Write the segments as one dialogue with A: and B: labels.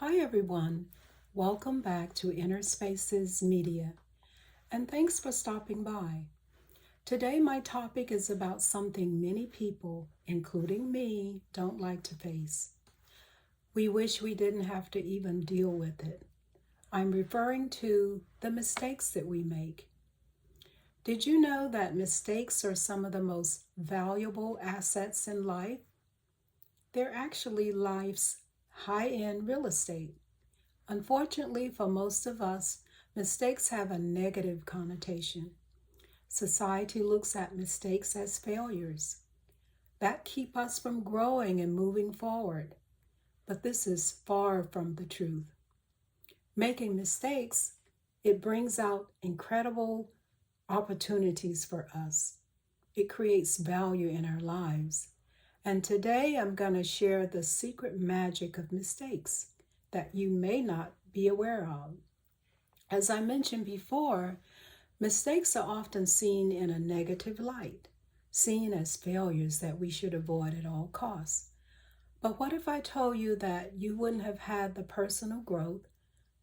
A: Hi everyone, welcome back to Inner Spaces Media, and thanks for stopping by. Today my topic is about something many people, including me, don't like to face. We wish we didn't have to even deal with it. I'm referring to the mistakes that we make. Did you know that mistakes are some of the most valuable assets in life? They're actually life's high-end real estate. Unfortunately, for most of us, mistakes have a negative connotation. Society looks at mistakes as failures that keep us from growing and moving forward. But this is far from the truth. Making mistakes, it brings out incredible opportunities for us. It creates value in our lives. And today I'm going to share the secret magic of mistakes that you may not be aware of. As I mentioned before, mistakes are often seen in a negative light, seen as failures that we should avoid at all costs. But what if I told you that you wouldn't have had the personal growth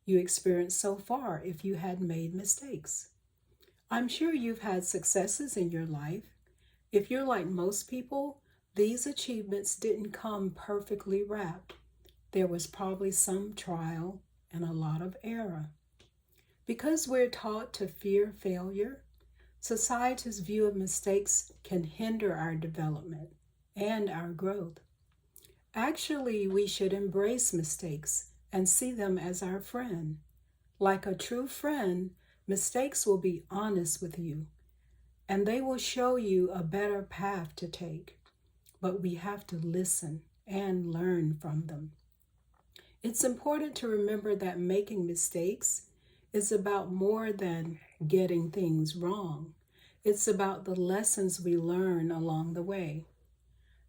A: you experienced so far if you had made mistakes? I'm sure you've had successes in your life. If you're like most people, these achievements didn't come perfectly wrapped. There was probably some trial and a lot of error. Because we're taught to fear failure, society's view of mistakes can hinder our development and our growth. Actually, we should embrace mistakes and see them as our friend. Like a true friend, mistakes will be honest with you, and they will show you a better path to take. But we have to listen and learn from them. It's important to remember that making mistakes is about more than getting things wrong. It's about the lessons we learn along the way.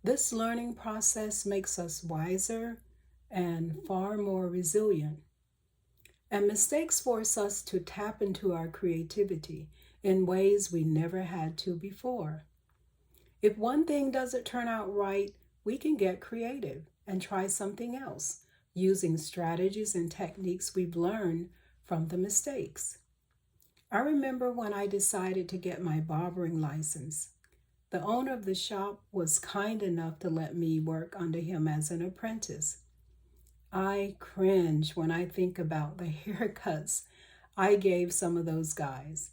A: This learning process makes us wiser and far more resilient. And mistakes force us to tap into our creativity in ways we never had to before. If one thing doesn't turn out right, we can get creative and try something else using strategies and techniques we've learned from the mistakes. I remember when I decided to get my barbering license. The owner of the shop was kind enough to let me work under him as an apprentice. I cringe when I think about the haircuts I gave some of those guys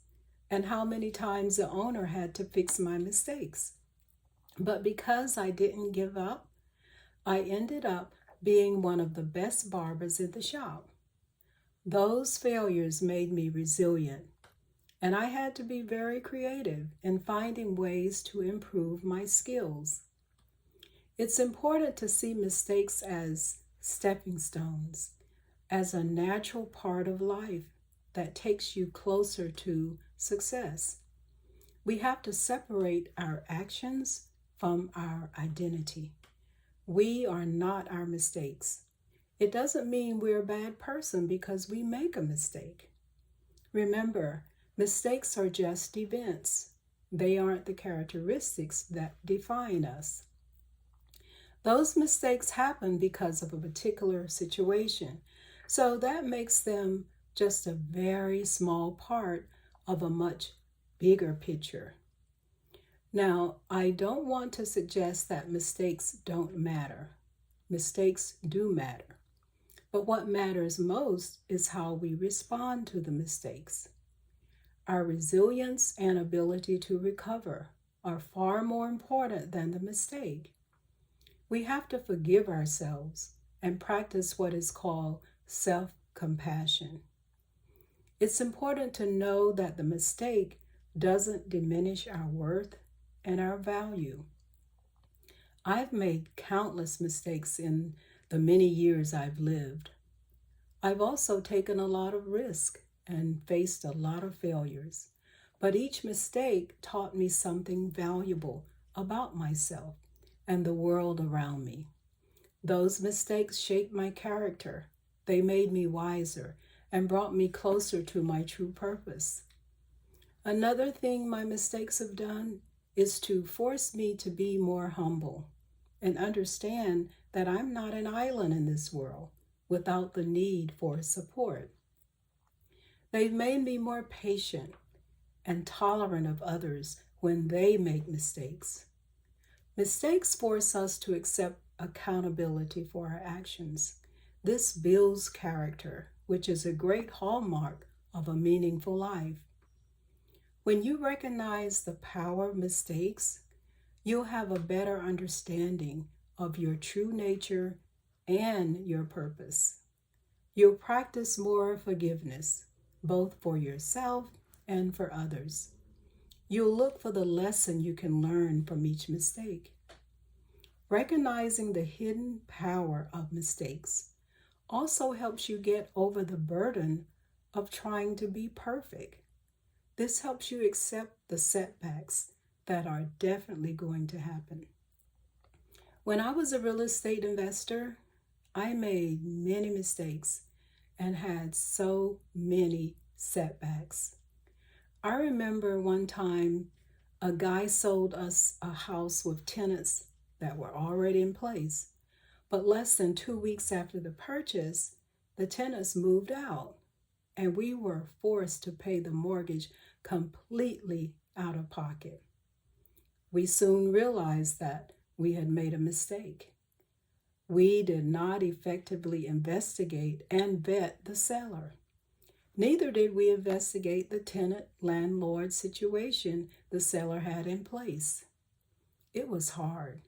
A: and how many times the owner had to fix my mistakes. But because I didn't give up, I ended up being one of the best barbers in the shop. Those failures made me resilient, and I had to be very creative in finding ways to improve my skills. It's important to see mistakes as stepping stones, as a natural part of life that takes you closer to success. We have to separate our actions from our identity. We are not our mistakes. It doesn't mean we're a bad person because we make a mistake. Remember, mistakes are just events. They aren't the characteristics that define us. Those mistakes happen because of a particular situation, so that makes them just a very small part of a much bigger picture. Now, I don't want to suggest that mistakes don't matter. Mistakes do matter. But what matters most is how we respond to the mistakes. Our resilience and ability to recover are far more important than the mistake. We have to forgive ourselves and practice what is called self-compassion. It's important to know that the mistake doesn't diminish our worth and our value. I've made countless mistakes in the many years I've lived. I've also taken a lot of risk and faced a lot of failures. But each mistake taught me something valuable about myself and the world around me. Those mistakes shaped my character. They made me wiser and brought me closer to my true purpose. Another thing my mistakes have done is to force me to be more humble and understand that I'm not an island in this world. without the need for support. They've made me more patient and tolerant of others when they make mistakes. Mistakes force us to accept accountability for our actions. This builds character, which is a great hallmark of a meaningful life. When you recognize the power of mistakes, you'll have a better understanding of your true nature and your purpose. You'll practice more forgiveness, both for yourself and for others. You'll look for the lesson you can learn from each mistake. Recognizing the hidden power of mistakes also helps you get over the burden of trying to be perfect. This helps you accept the setbacks that are definitely going to happen. When I was a real estate investor, I made many mistakes and had so many setbacks. I remember one time a guy sold us a house with tenants that were already in place, but less than 2 weeks after the purchase, the tenants moved out, and we were forced to pay the mortgage completely out of pocket. We soon realized that we had made a mistake. We did not effectively investigate and vet the seller. Neither did we investigate the tenant-landlord situation the seller had in place. It was hard,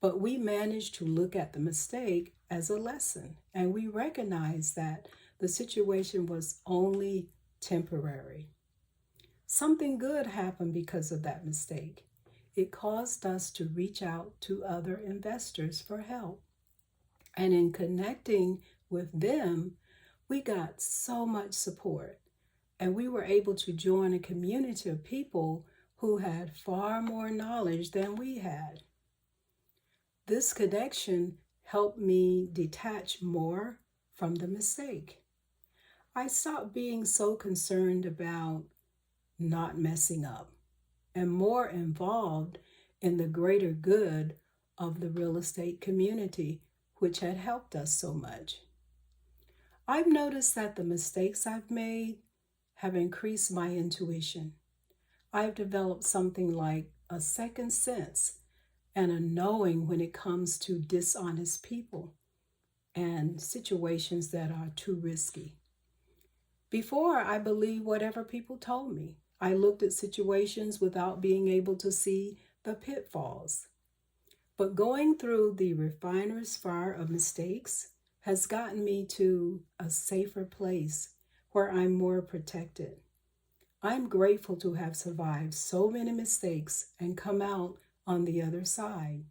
A: but we managed to look at the mistake as a lesson, and we recognized that the situation was only temporary. Something good happened because of that mistake. It caused us to reach out to other investors for help. And in connecting with them, we got so much support, and we were able to join a community of people who had far more knowledge than we had. This connection helped me detach more from the mistake. I stopped being so concerned about not messing up and more involved in the greater good of the real estate community, which had helped us so much. I've noticed that the mistakes I've made have increased my intuition. I've developed something like a second sense and a knowing when it comes to dishonest people and situations that are too risky. Before, I believed whatever people told me. I looked at situations without being able to see the pitfalls. But going through the refiner's fire of mistakes has gotten me to a safer place where I'm more protected. I'm grateful to have survived so many mistakes and come out on the other side.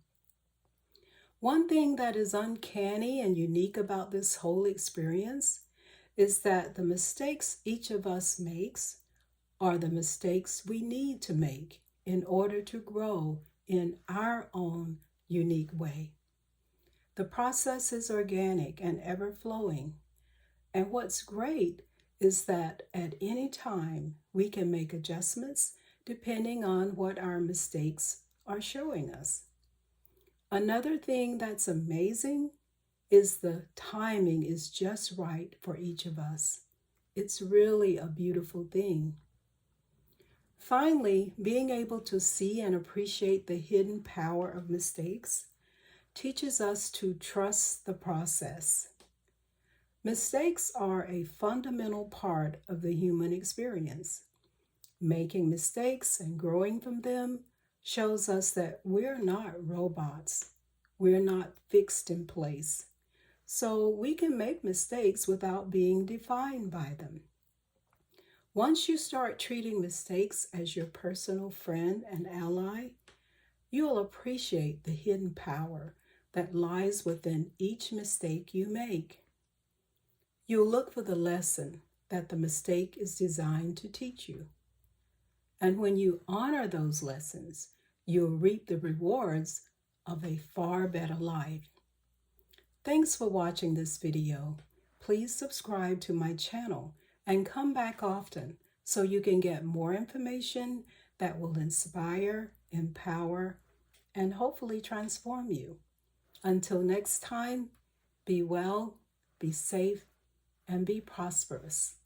A: One thing that is uncanny and unique about this whole experience is that the mistakes each of us makes are the mistakes we need to make in order to grow in our own unique way. The process is organic and ever-flowing, and what's great is that at any time we can make adjustments depending on what our mistakes are showing us. Another thing that's amazing is the timing is just right for each of us. It's really a beautiful thing. Finally, being able to see and appreciate the hidden power of mistakes teaches us to trust the process. Mistakes are a fundamental part of the human experience. Making mistakes and growing from them shows us that we're not robots. We're not fixed in place. So we can make mistakes without being defined by them. Once you start treating mistakes as your personal friend and ally, you'll appreciate the hidden power that lies within each mistake you make. You'll look for the lesson that the mistake is designed to teach you. And when you honor those lessons, you'll reap the rewards of a far better life. Thanks for watching this video. Please subscribe to my channel and come back often so you can get more information that will inspire, empower, and hopefully transform you. Until next time, be well, be safe, and be prosperous.